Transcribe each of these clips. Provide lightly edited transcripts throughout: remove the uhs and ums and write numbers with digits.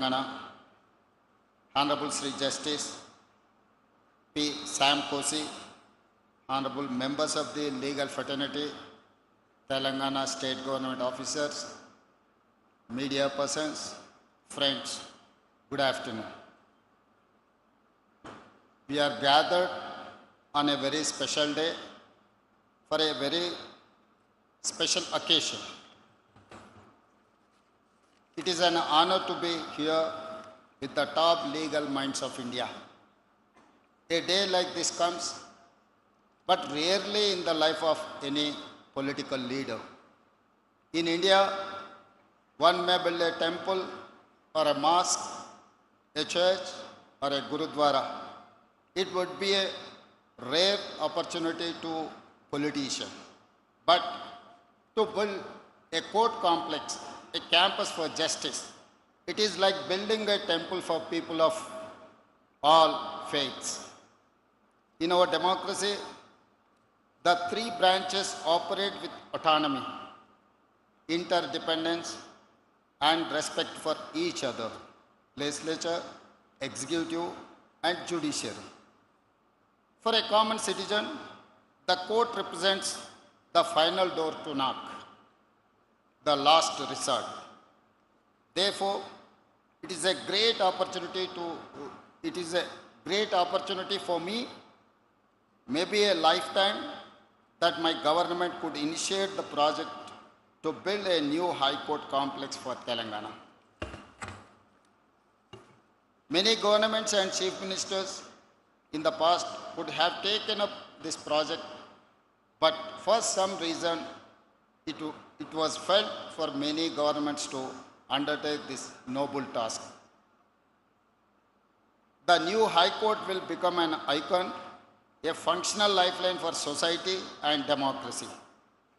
Telangana, Honorable Sri Justice P. Sam Kosi, Honorable members of the legal fraternity, Telangana state government officers, media persons, friends, good afternoon. We are gathered on a very special day for a very special occasion. It is an honor to be here with the top legal minds of India. A day like this comes, but rarely in the life of any political leader. In India, one may build a temple or a mosque, a church or a gurudwara. It would be a rare opportunity to politicians. But to build a court complex, a campus for justice, it is like building a temple for people of all faiths. In our democracy, the three branches operate with autonomy, interdependence, and respect for each other: legislature, executive, and judiciary. For a common citizen, the court represents the final door to knock, the last resort. Therefore, it is a great opportunity for me, maybe a lifetime, that my government could initiate the project to build a new high court complex for Telangana. Many governments and chief ministers in the past would have taken up this project, but for some reason it was felt for many governments to undertake this noble task. The new High Court will become an icon, a functional lifeline for society and democracy.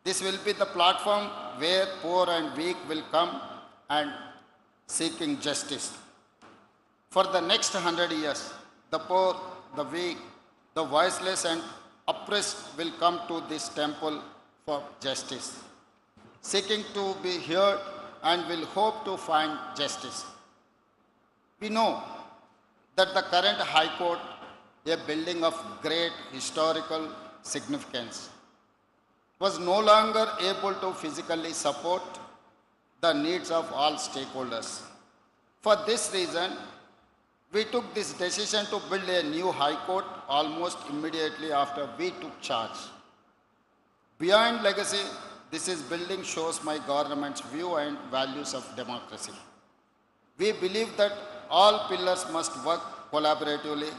This will be the platform where poor and weak will come and seeking justice. For the next 100 years, the poor, the weak, the voiceless and oppressed will come to this temple for justice, seeking to be heard and will hope to find justice. We know that the current High Court, a building of great historical significance, was no longer able to physically support the needs of all stakeholders. For this reason, we took this decision to build a new High Court almost immediately after we took charge. Beyond legacy, this building shows my government's view and values of democracy. We believe that all pillars must work collaboratively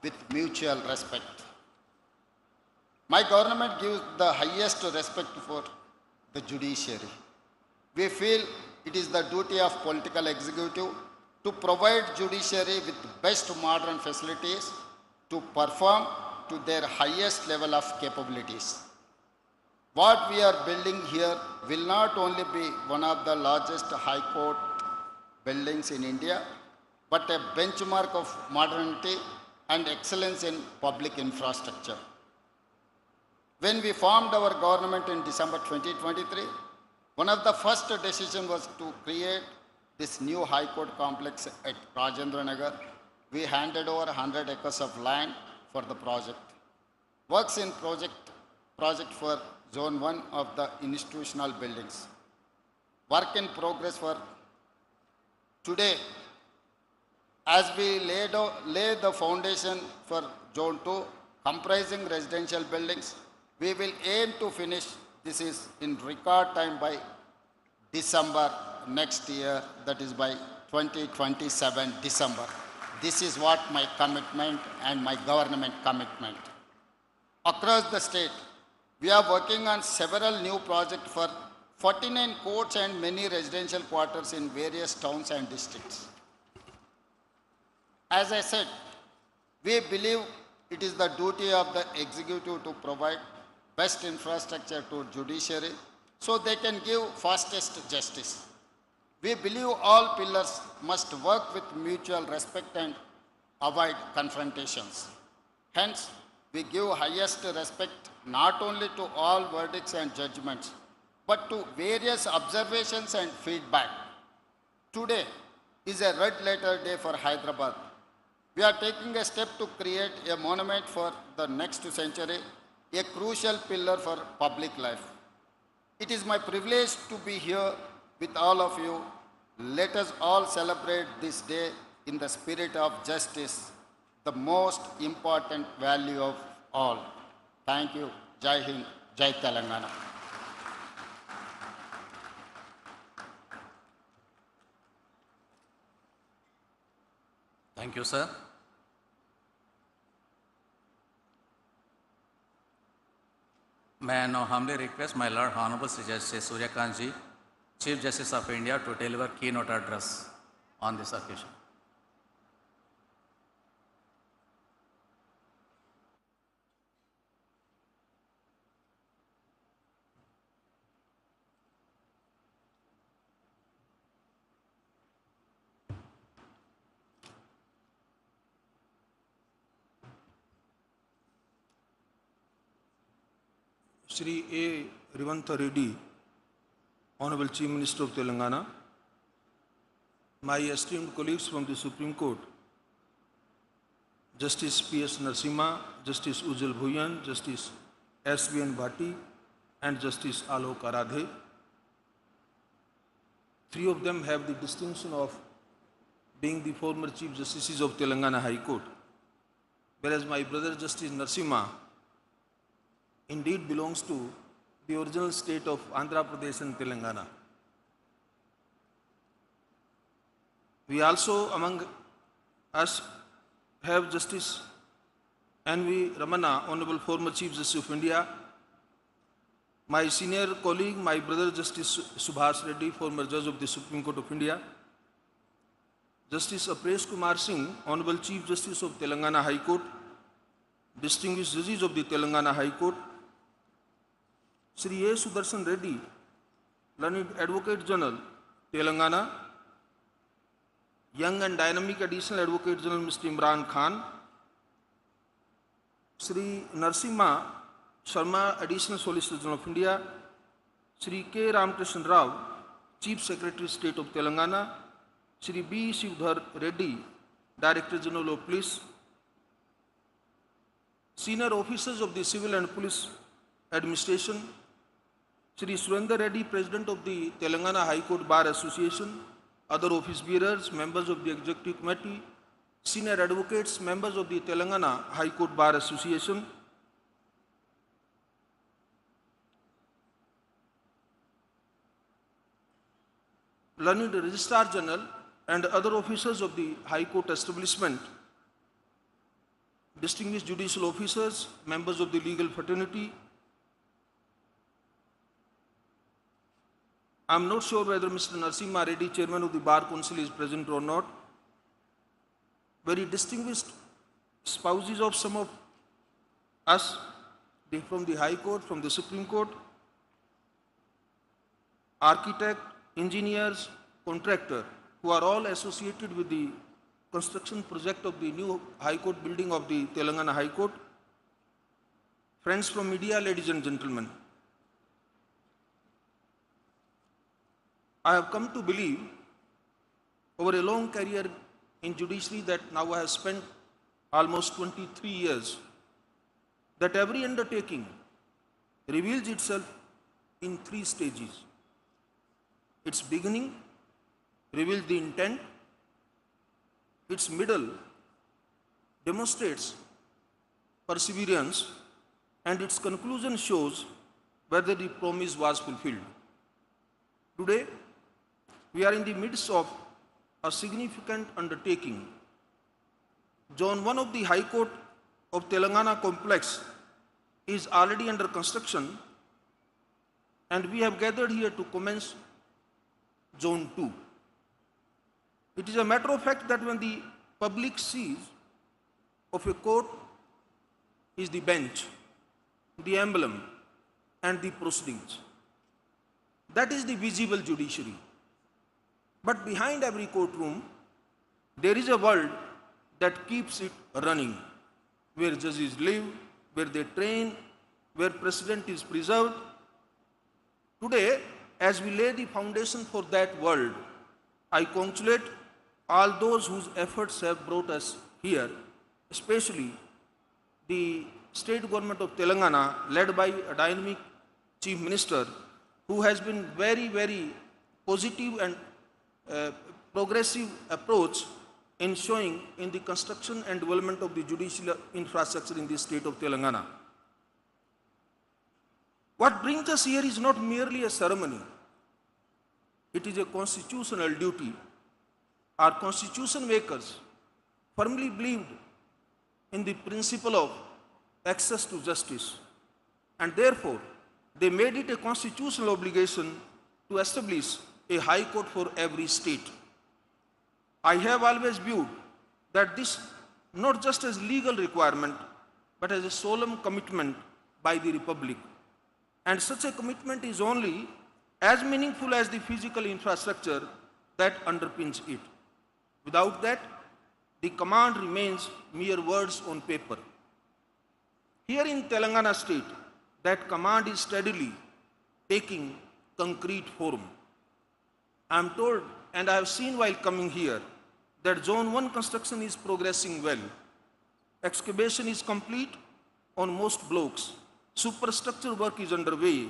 with mutual respect. My government gives the highest respect for the judiciary. We feel it is the duty of political executive to provide judiciary with best modern facilities to perform to their highest level of capabilities. What we are building here will not only be one of the largest high court buildings in India, but a benchmark of modernity and excellence in public infrastructure. When we formed our government in December 2023, one of the first decisions was to create this new High Court complex at Nagar. We handed over 100 acres of land for the project. Works in project for Zone 1 of the institutional buildings. Work in progress for today. As we lay the foundation for Zone 2, comprising residential buildings, we will aim to finish this in record time by December next year, that is by 2027 December. This is what my commitment and my government commitment. Across the state, we are working on several new projects for 49 courts and many residential quarters in various towns and districts. As I said, we believe it is the duty of the executive to provide best infrastructure to judiciary so they can give fastest justice. We believe all pillars must work with mutual respect and avoid confrontations. Hence, we give highest respect not only to all verdicts and judgments, but to various observations and feedback. Today, is a red letter day for Hyderabad. We are taking a step to create a monument for the next century, a crucial pillar for public life. It is my privilege to be here with all of you. Let us all celebrate this day in the spirit of justice, the most important value of all. Thank you. Jai Hind, Jai Telangana. Thank you, sir. May I now humbly request my Lord Honorable Sri Justice Surya Kant Chief Justice of India, to deliver keynote address on this occasion. Shri A. Revantha Reddy, Honorable Chief Minister of Telangana, my esteemed colleagues from the Supreme Court, Justice P.S. Narasimha, Justice Ujjwal Bhuyan, Justice S.B.N. Bhatti, and Justice Alok Aradhe. Three of them have the distinction of being the former Chief Justices of Telangana High Court, whereas my brother Justice Narasimha indeed belongs to the original state of Andhra Pradesh and Telangana. We also among us have Justice N.V. Ramana, Honorable former Chief Justice of India, my senior colleague, my brother Justice Subhash Reddy, former Judge of the Supreme Court of India, Justice Apresh Kumar Singh, Honorable Chief Justice of Telangana High Court, distinguished judges of the Telangana High Court, Shri A. Sudarshan Reddy, Learned Advocate General, Telangana, young and dynamic Additional Advocate General Mr. Imran Khan, Shri Narasimha Sharma, Additional Solicitor General of India, Shri K. Ramakrishnan Rao, Chief Secretary State of Telangana, Shri B. Shivdhar Reddy, Director General of Police, senior officers of the Civil and Police Administration, Shri Surendra Reddy, President of the Telangana High Court Bar Association, other office bearers, members of the Executive Committee, senior advocates, members of the Telangana High Court Bar Association, Learned Registrar General and other officers of the High Court establishment, distinguished judicial officers, members of the legal fraternity. I am not sure whether Mr. Narasimha Reddy, Chairman of the Bar Council, is present or not. Very distinguished spouses of some of us from the High Court, from the Supreme Court, architect, engineers, contractor, who are all associated with the construction project of the new High Court building of the Telangana High Court. Friends from media, ladies and gentlemen, I have come to believe over a long career in judiciary that now I have spent almost 23 years, that every undertaking reveals itself in three stages. Its beginning reveals the intent, its middle demonstrates perseverance, and its conclusion shows whether the promise was fulfilled. Today, we are in the midst of a significant undertaking. Zone 1 of the High Court of Telangana complex is already under construction, and we have gathered here to commence Zone 2. It is a matter of fact that when the public sees of a court is the bench, the emblem, and the proceedings. That is the visible judiciary. But behind every courtroom, there is a world that keeps it running, where judges live, where they train, where precedent is preserved. Today, as we lay the foundation for that world, I congratulate all those whose efforts have brought us here, especially the state government of Telangana, led by a dynamic chief minister, who has been very, very positive and progressive approach in showing in the construction and development of the judicial infrastructure in the state of Telangana. What brings us here is not merely a ceremony. It is a constitutional duty. Our constitution makers firmly believed in the principle of access to justice, and therefore they made it a constitutional obligation to establish a high court for every state. I have always viewed that this not just as legal requirement, but as a solemn commitment by the Republic. And such a commitment is only as meaningful as the physical infrastructure that underpins it. Without that, the command remains mere words on paper. Here in Telangana state, that command is steadily taking concrete form. I am told, and I have seen while coming here, that Zone 1 construction is progressing well. Excavation is complete on most blocks. Superstructure work is underway.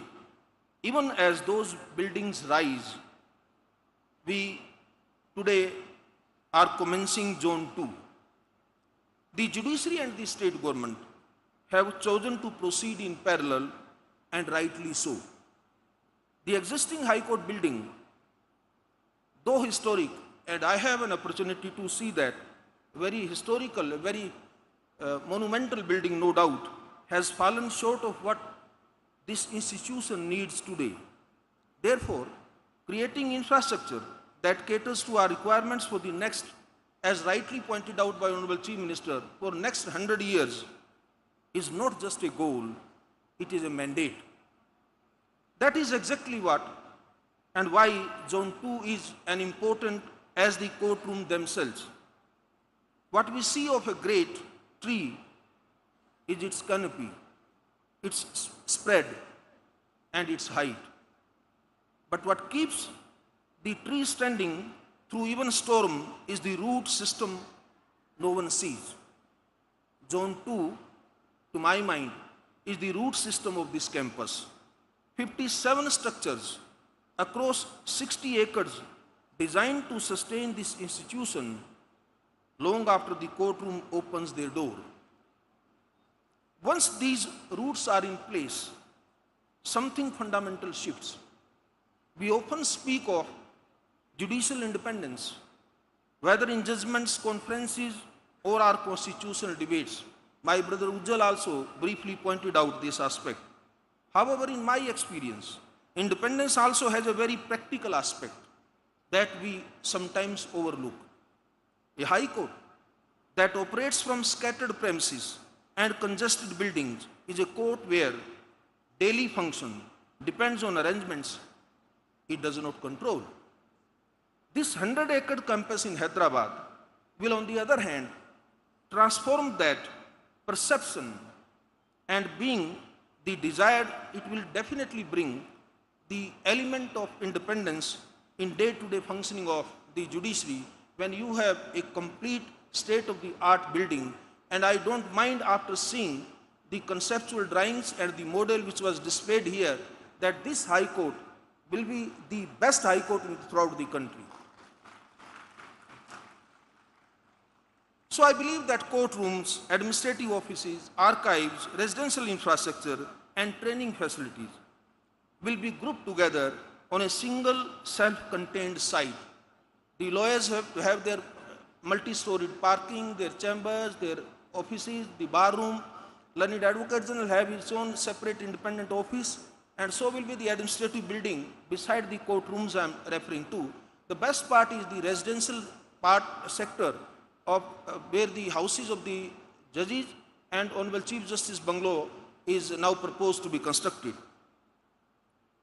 Even as those buildings rise, we today are commencing Zone 2. The judiciary and the state government have chosen to proceed in parallel, and rightly so. The existing High Court building, though historic, and I have an opportunity to see that, very historical, very monumental building, no doubt, has fallen short of what this institution needs today. Therefore, creating infrastructure that caters to our requirements for the next, as rightly pointed out by Honorable Chief Minister, for next 100 years is not just a goal, it is a mandate. That is exactly what and why Zone 2 is an important as the courtroom themselves. What we see of a great tree is its canopy, its spread, and its height. But what keeps the tree standing through even storm is the root system no one sees. Zone 2, to my mind, is the root system of this campus. 57 structures across 60 acres designed to sustain this institution long after the courtroom opens their door. Once these roots are in place, something fundamental shifts. We often speak of judicial independence, whether in judgments, conferences, or our constitutional debates. My brother Ujjal also briefly pointed out this aspect. However, in my experience, independence also has a very practical aspect that we sometimes overlook. A high court that operates from scattered premises and congested buildings is a court where daily function depends on arrangements it does not control. This 100-acre campus in Hyderabad will, on the other hand, transform that perception, and being the desired, it will definitely bring the element of independence in day-to-day functioning of the judiciary when you have a complete state-of-the-art building. And I don't mind, after seeing the conceptual drawings and the model which was displayed here, that this High Court will be the best High Court throughout the country. So I believe that courtrooms, administrative offices, archives, residential infrastructure, and training facilities will be grouped together on a single self-contained site. The lawyers have to have their multi-storied parking, their chambers, their offices, the bar room. Learned Advocate General have his own separate independent office, and so will be the administrative building beside the courtrooms I am referring to. The best part is the residential sector of where the houses of the judges and Honorable Chief Justice Bungalow is now proposed to be constructed.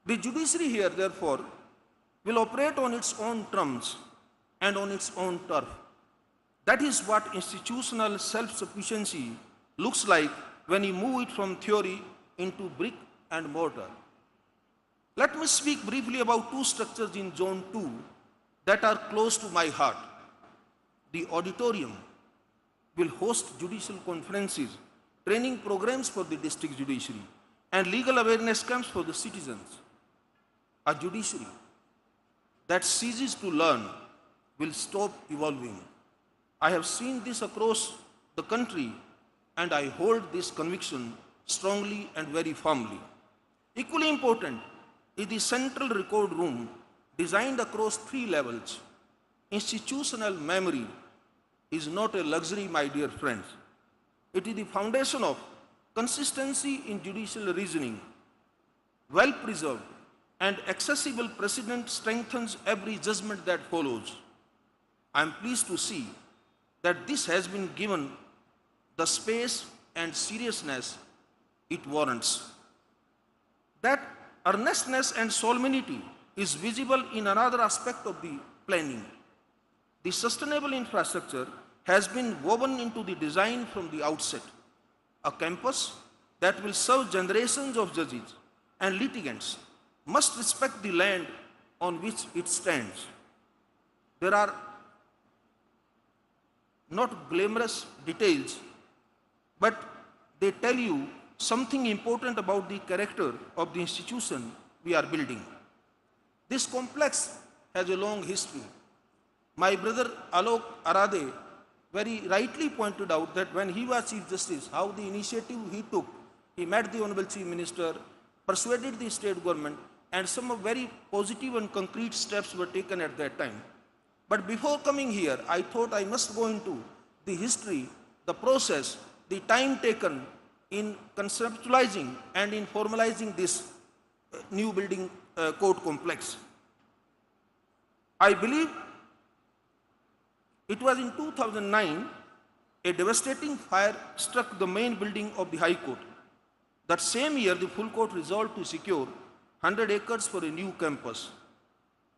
The judiciary here, therefore, will operate on its own terms and on its own turf. That is what institutional self-sufficiency looks like when you move it from theory into brick and mortar. Let me speak briefly about two structures in Zone 2 that are close to my heart. The auditorium will host judicial conferences, training programs for the district judiciary, and legal awareness camps for the citizens. A judiciary that ceases to learn will stop evolving. I have seen this across the country, and I hold this conviction strongly and very firmly. Equally important is the central record room designed across 3 levels. Institutional memory is not a luxury, my dear friends. It is the foundation of consistency in judicial reasoning. Well preserved and accessible precedent strengthens every judgment that follows. I am pleased to see that this has been given the space and seriousness it warrants. That earnestness and solemnity is visible in another aspect of the planning. The sustainable infrastructure has been woven into the design from the outset. A campus that will serve generations of judges and litigants must respect the land on which it stands. There are not glamorous details, but they tell you something important about the character of the institution we are building. This complex has a long history. My brother Alok Arade very rightly pointed out that when he was Chief Justice, how the initiative he took, he met the Honorable Chief Minister, persuaded the state government, and some very positive and concrete steps were taken at that time. But before coming here, I thought I must go into the history, the process, the time taken in conceptualizing and in formalizing this new building court complex. I believe it was in 2009, a devastating fire struck the main building of the High Court. That same year, the full court resolved to secure 100 acres for a new campus.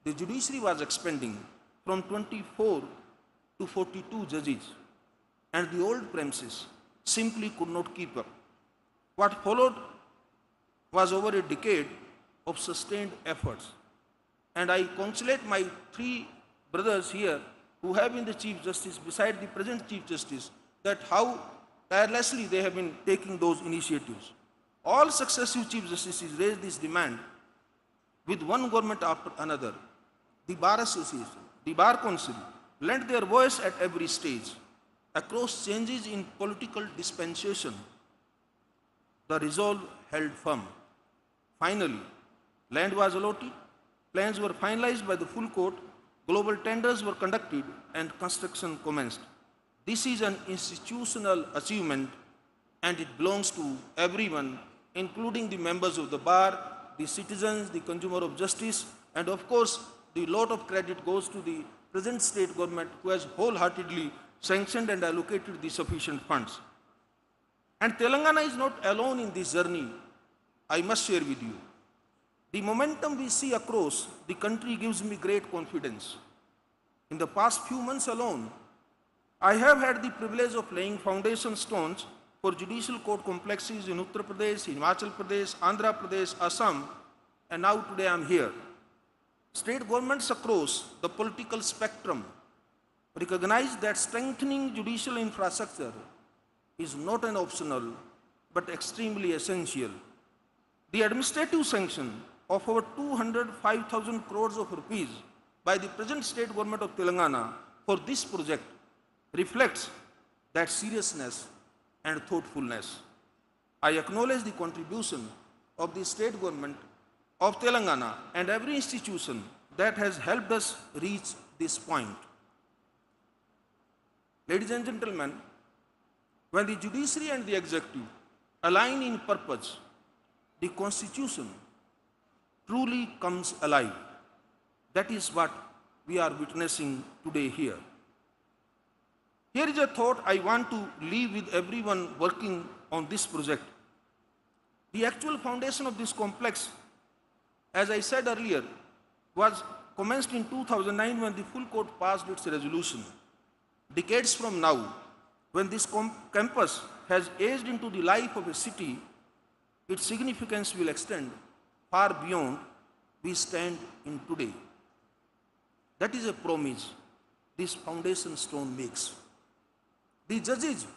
The judiciary was expanding from 24 to 42 judges, and the old premises simply could not keep up. What followed was over a decade of sustained efforts. And I congratulate my 3 brothers here who have been the Chief Justice beside the present Chief Justice, that how tirelessly they have been taking those initiatives. All successive Chief Justices raised this demand with one government after another. The Bar Association, the Bar Council lent their voice at every stage. Across changes in political dispensation, the resolve held firm. Finally, land was allotted, plans were finalized by the full court, global tenders were conducted, and construction commenced. This is an institutional achievement, and it belongs to everyone, including the members of the bar, the citizens, the consumer of justice, and of course, the lot of credit goes to the present state government who has wholeheartedly sanctioned and allocated the sufficient funds. And Telangana is not alone in this journey, I must share with you. The momentum we see across the country gives me great confidence. In the past few months alone, I have had the privilege of laying foundation stones for judicial court complexes in Uttar Pradesh, Himachal Pradesh, Andhra Pradesh, Assam, and now today I am here. State governments across the political spectrum recognize that strengthening judicial infrastructure is not an optional but extremely essential. The administrative sanction of over 205,000 crores of rupees by the present state government of Telangana for this project reflects that seriousness and thoughtfulness. I acknowledge the contribution of the state government of Telangana and every institution that has helped us reach this point. Ladies and gentlemen, when the judiciary and the executive align in purpose, the Constitution truly comes alive. That is what we are witnessing today here. Here is a thought I want to leave with everyone working on this project. The actual foundation of this complex, as I said earlier, was commenced in 2009 when the full court passed its resolution. Decades from now, when this campus has aged into the life of a city, its significance will extend far beyond we stand in today. That is a promise. this foundation stone makes. The judges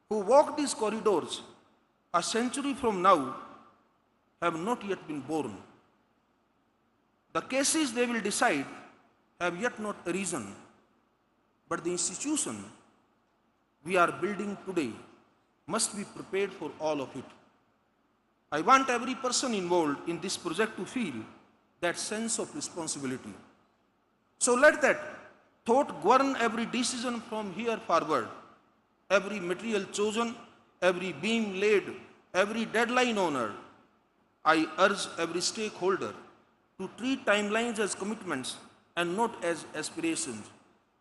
who walk these corridors a century from now have not yet been born. The cases they will decide have yet not arisen, but the institution we are building today must be prepared for all of it. I want every person involved in this project to feel that sense of responsibility. So let that thought govern every decision from here forward, every material chosen, every beam laid, every deadline honored. I urge every stakeholder to treat timelines as commitments and not as aspirations.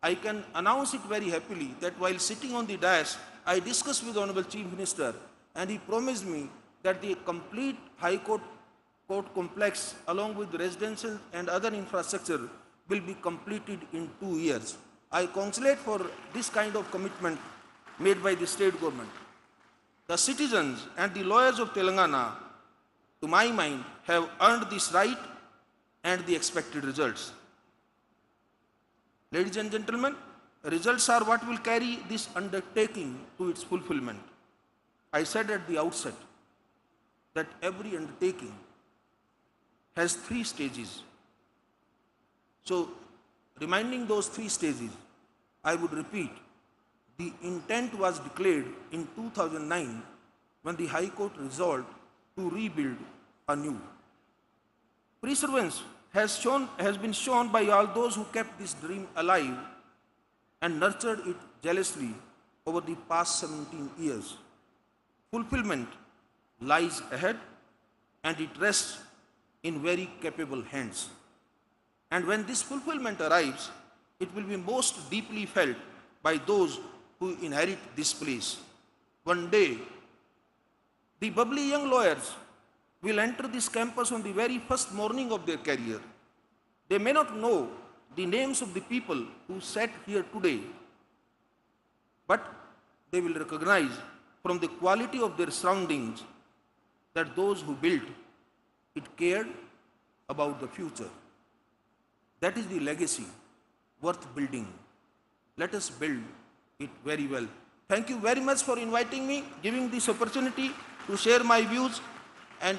I can announce it very happily that while sitting on the dais, I discussed with the Honorable Chief Minister, and he promised me that the complete High Court complex along with residential and other infrastructure will be completed in 2 years. I congratulate for this kind of commitment made by the state government. The citizens and the lawyers of Telangana, to my mind, have earned this right and the expected results. Ladies and gentlemen, results are what will carry this undertaking to its fulfillment. I said at the outset that every undertaking has 3 stages. So, reminding those 3 stages, I would repeat, the intent was declared in 2009 when the High Court resolved to rebuild anew. Perseverance has been shown by all those who kept this dream alive and nurtured it jealously over the past 17 years. Fulfillment lies ahead, and it rests in very capable hands. And when this fulfillment arrives, it will be most deeply felt by those who inherit this place. One day, the bubbly young lawyers will enter this campus on the very first morning of their career. They may not know the names of the people who sat here today, but they will recognize from the quality of their surroundings that those who built it cared about the future. That is the legacy worth building. Let us build it very well. Thank you very much for inviting me, giving this opportunity to share my views and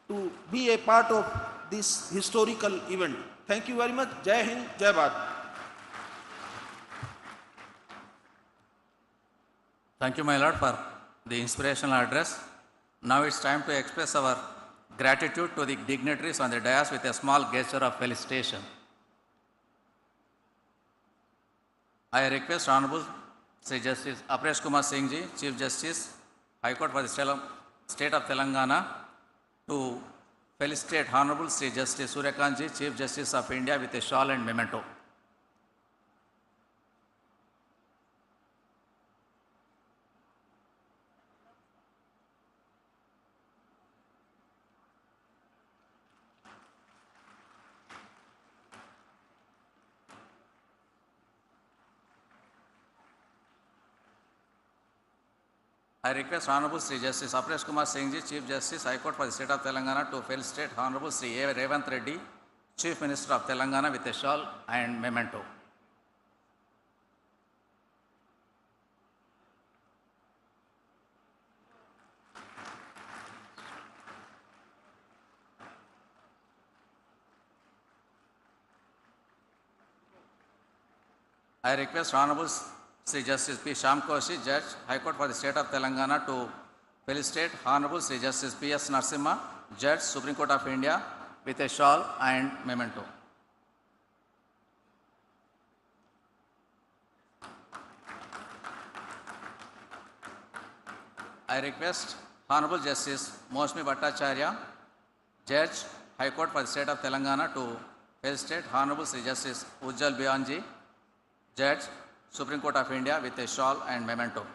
to be a part of this historical event. Thank you very much. Jai Hind, Jai Bharat. Thank you, my lord, for the inspirational address. Now it's time to express our gratitude to the dignitaries on the dais with a small gesture of felicitation. I request Honorable Sri Justice Apresh Kumar Singh Ji, Chief Justice, High Court for the State of Telangana, to felicitate Honorable Sri Justice Suryakant Ji, Chief Justice of India, with a shawl and memento. I request Honorable Sri Justice Apresh Kumar Singh Ji, Chief Justice, High Court for the State of Telangana, to felicitate Honorable Sri A. Revanth Reddy, Chief Minister of Telangana, with a shawl and memento. I request Honorable Sri Justice P. Shyam Koshi, Judge, High Court for the State of Telangana, to felicitate Honorable Sri Justice P. S. Narasimha, Judge, Supreme Court of India, with a shawl and memento. I request Honorable Justice Mosmi Bhattacharya, Judge, High Court for the State of Telangana, to felicitate Honorable Sri Justice Ujjal Byanji, Judge, Supreme Court of India, with a shawl and memento.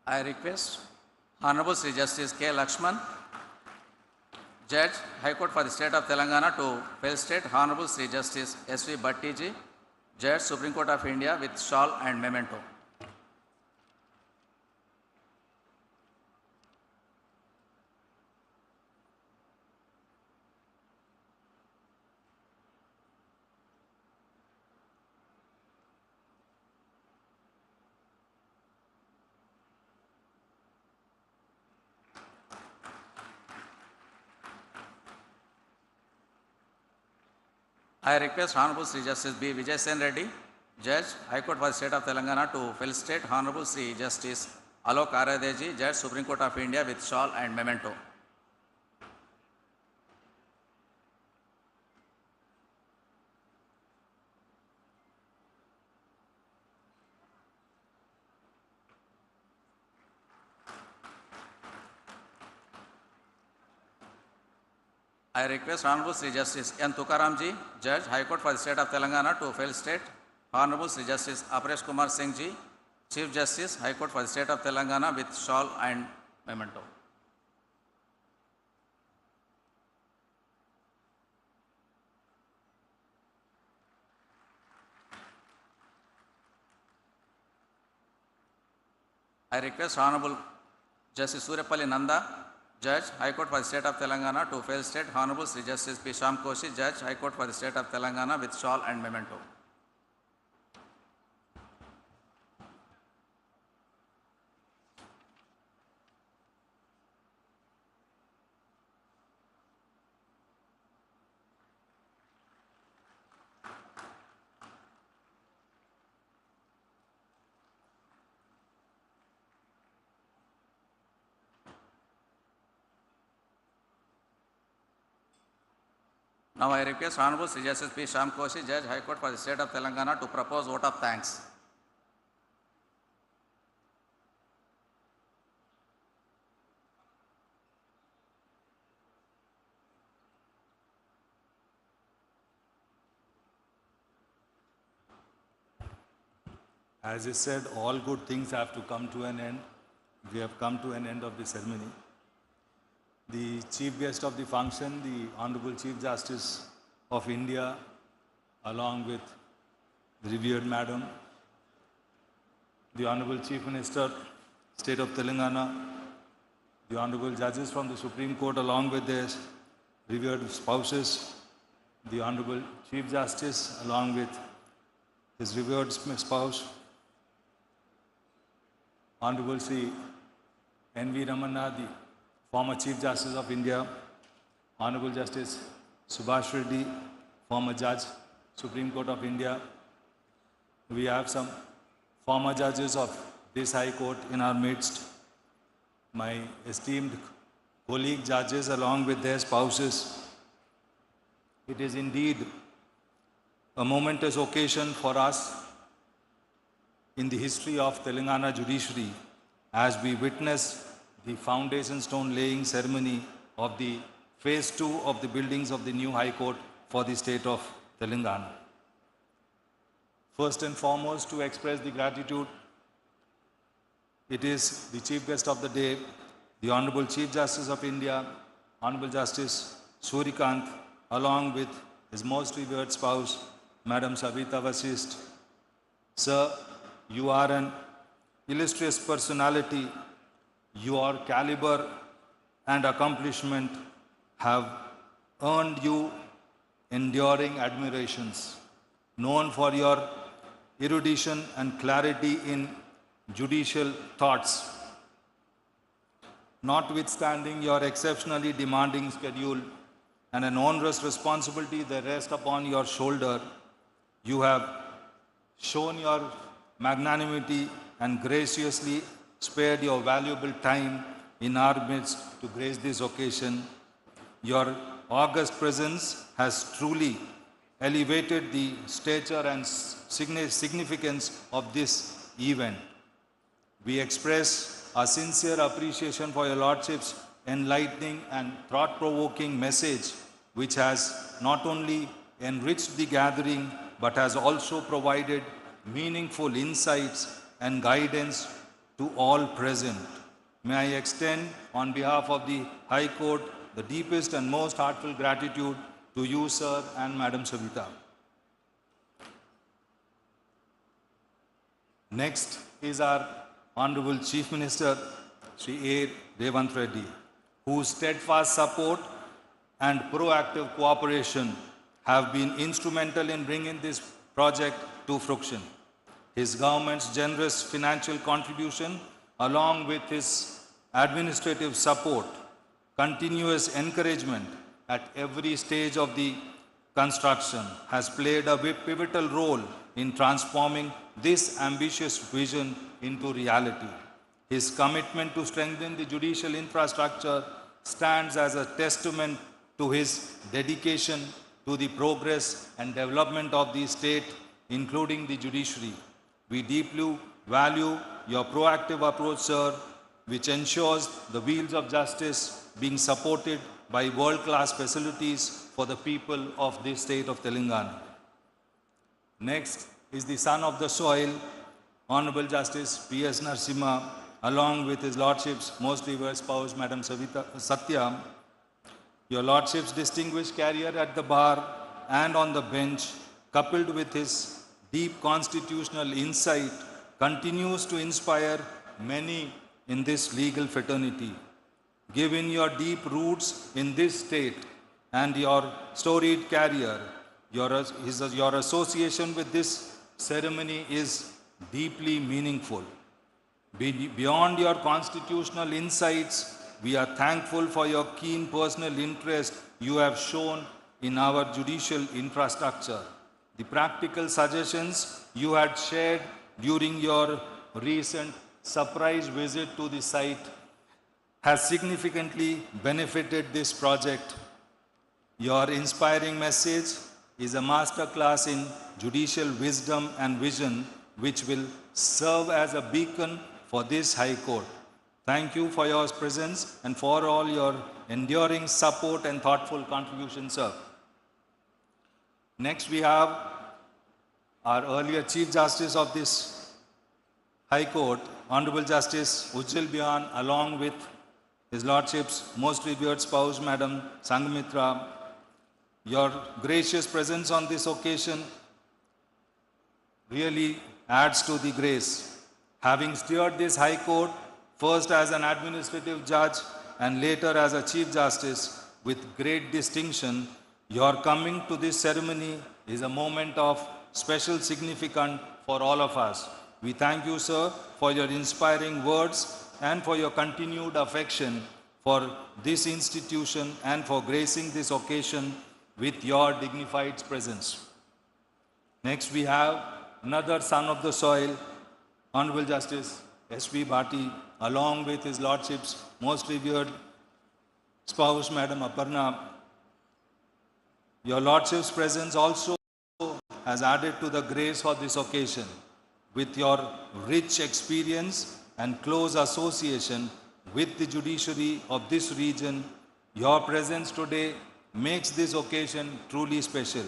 I request Honorable Sri Justice K. Lakshman, Judge, High Court for the State of Telangana to felicitate Honorable Sri Justice S.V. Bhattiji, Judge, Supreme Court of India with shawl and memento. I request Honorable Sri Justice B. Vijay Sen Reddy, Judge, High Court for the State of Telangana to felicitate Honorable Sri Justice Alok Aradeji, Judge, Supreme Court of India with shawl and memento. I request Honorable Sri Justice N. Tukaramji, Judge, High Court for the State of Telangana to felicitate Honorable Sri Justice Aparesh Kumar Singh Ji, Chief Justice, High Court for the State of Telangana with shawl and memento. I request Honorable Justice Surapalli Nanda, Judge, High Court for the State of Telangana to felicitate Honorable Sri Justice P. Shyam Koshi, Judge, High Court for the State of Telangana with shawl and memento. Now I request Honorable Sri Justice P. Shyam Koshi, Judge, High Court for the State of Telangana to propose vote of thanks. As is said, all good things have to come to an end. We have come to an end of the ceremony. The chief guest of the function, the Honorable Chief Justice of India, along with the revered Madam, the Honorable Chief Minister, State of Telangana, the Honorable Judges from the Supreme Court, along with their revered spouses, the Honorable Chief Justice, along with his revered spouse, Honorable Sri N.V. Ramana, the former Chief Justice of India, Honorable Justice Subhash Reddy, former Judge, Supreme Court of India. We have some former judges of this High Court in our midst. My esteemed colleague judges along with their spouses. It is indeed a momentous occasion for us in the history of Telangana judiciary as we witness the foundation stone laying ceremony of the phase 2 of the buildings of the new High Court for the state of Telangana. First and foremost, to express the gratitude, it is the chief guest of the day, the Honorable Chief Justice of India, Honorable Justice Surikant, along with his most revered spouse, Madam Savita Vasist. Sir, you are an illustrious personality. Your caliber and accomplishment have earned you enduring admirations. Known for your erudition and clarity in judicial thoughts, notwithstanding your exceptionally demanding schedule and an onerous responsibility that rests upon your shoulder, you have shown your magnanimity and graciously spared your valuable time in our midst to grace this occasion. Your august presence has truly elevated the stature and significance of this event. We express our sincere appreciation for your Lordship's enlightening and thought-provoking message, which has not only enriched the gathering, but has also provided meaningful insights and guidance to all present. May I extend on behalf of the High Court the deepest and most heartfelt gratitude to you, sir, and Madam Savita. Next is our Honorable Chief Minister, Sri A. Revant Reddy, whose steadfast support and proactive cooperation have been instrumental in bringing this project to fruition. His government's generous financial contribution, along with his administrative support, continuous encouragement at every stage of the construction, has played a pivotal role in transforming this ambitious vision into reality. His commitment to strengthen the judicial infrastructure stands as a testament to his dedication to the progress and development of the state, including the judiciary. We deeply value your proactive approach, sir, which ensures the wheels of justice being supported by world-class facilities for the people of this state of Telangana. Next is the son of the soil, Honorable Justice P.S. Narasimha, along with his Lordship's most revered spouse, Madam Satya. Your Lordship's distinguished career at the bar and on the bench, coupled with his deep constitutional insight, continues to inspire many in this legal fraternity. Given your deep roots in this state and your storied career, your association with this ceremony is deeply meaningful. Beyond your constitutional insights, we are thankful for your keen personal interest you have shown in our judicial infrastructure. The practical suggestions you had shared during your recent surprise visit to the site has significantly benefited this project. Your inspiring message is a masterclass in judicial wisdom and vision, which will serve as a beacon for this High Court. Thank you for your presence and for all your enduring support and thoughtful contributions, sir. Next, we have our earlier Chief Justice of this High Court, Honorable Justice Ujjal Bihan, along with His Lordship's most revered spouse, Madam Sanghamitra. Your gracious presence on this occasion really adds to the grace. Having steered this High Court, first as an administrative judge and later as a Chief Justice with great distinction, your coming to this ceremony is a moment of special significance for all of us. We thank you, sir, for your inspiring words and for your continued affection for this institution and for gracing this occasion with your dignified presence. Next, we have another son of the soil, Honorable Justice S.V. Bhati, along with His Lordship's most revered spouse, Madam Aparna. Your Lordship's presence also has added to the grace for this occasion. With your rich experience and close association with the judiciary of this region, your presence today makes this occasion truly special.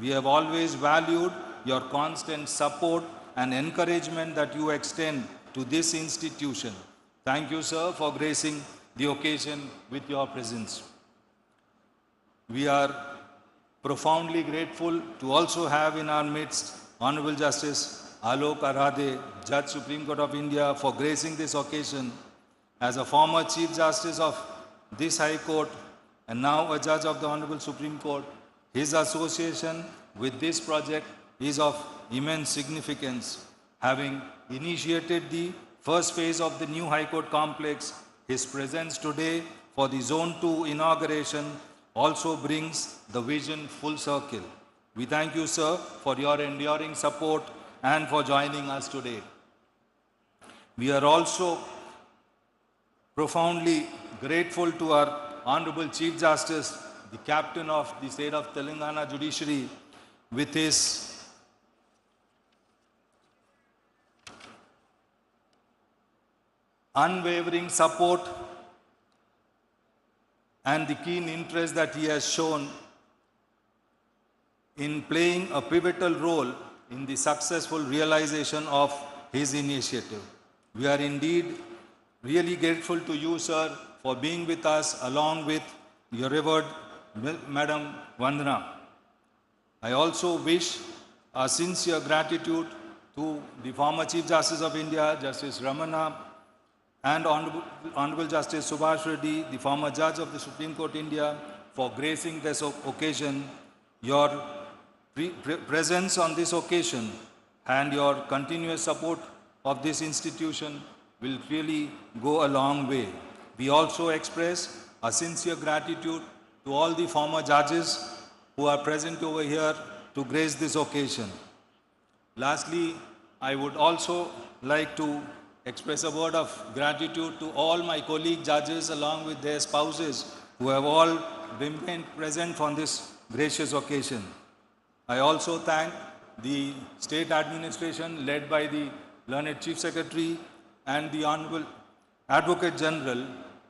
We have always valued your constant support and encouragement that you extend to this institution. Thank you, sir, for gracing the occasion with your presence. We are profoundly grateful to also have in our midst Honorable Justice Alok Aradhe, Judge Supreme Court of India, for gracing this occasion. As a former Chief Justice of this High Court and now a Judge of the Honorable Supreme Court, his association with this project is of immense significance. Having initiated the first phase of the new High Court complex, his presence today for the Zone 2 inauguration also brings the vision full circle. We thank you, sir, for your enduring support and for joining us today. We are also profoundly grateful to our Honorable Chief Justice, the Captain of the State of Telangana Judiciary, with his unwavering support and the keen interest that he has shown in playing a pivotal role in the successful realization of his initiative. We are indeed really grateful to you, sir, for being with us along with your revered Madam Vandana. I also wish a sincere gratitude to the former Chief Justice of India, Justice Ramana, and Honorable Justice Subhash Reddy, the former Judge of the Supreme Court India, for gracing this occasion. Your presence on this occasion and your continuous support of this institution will really go a long way. We also express a sincere gratitude to all the former judges who are present over here to grace this occasion. Lastly, I would also like to express a word of gratitude to all my colleague judges along with their spouses who have all remained present on this gracious occasion. I also thank the state administration led by the learned Chief Secretary and the Honorable Advocate General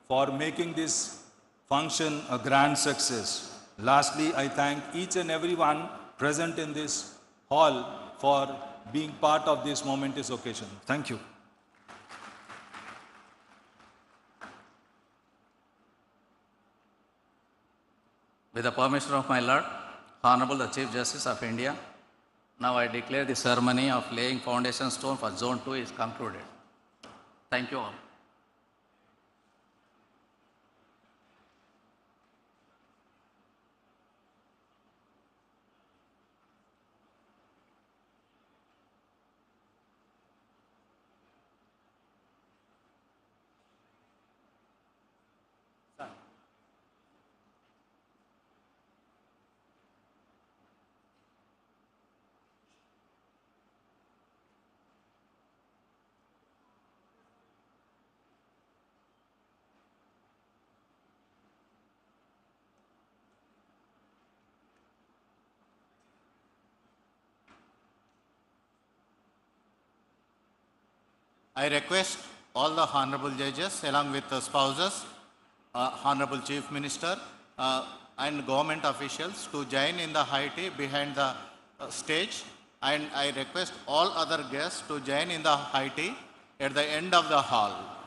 for making this function a grand success. Lastly, I thank each and everyone present in this hall for being part of this momentous occasion. Thank you. With the permission of my Lord, Honorable the Chief Justice of India, now I declare the ceremony of laying foundation stone for Zone 2 is concluded. Thank you all. I request all the honorable judges along with the spouses, honorable chief minister and government officials to join in the high tea behind the stage, and I request all other guests to join in the high tea at the end of the hall.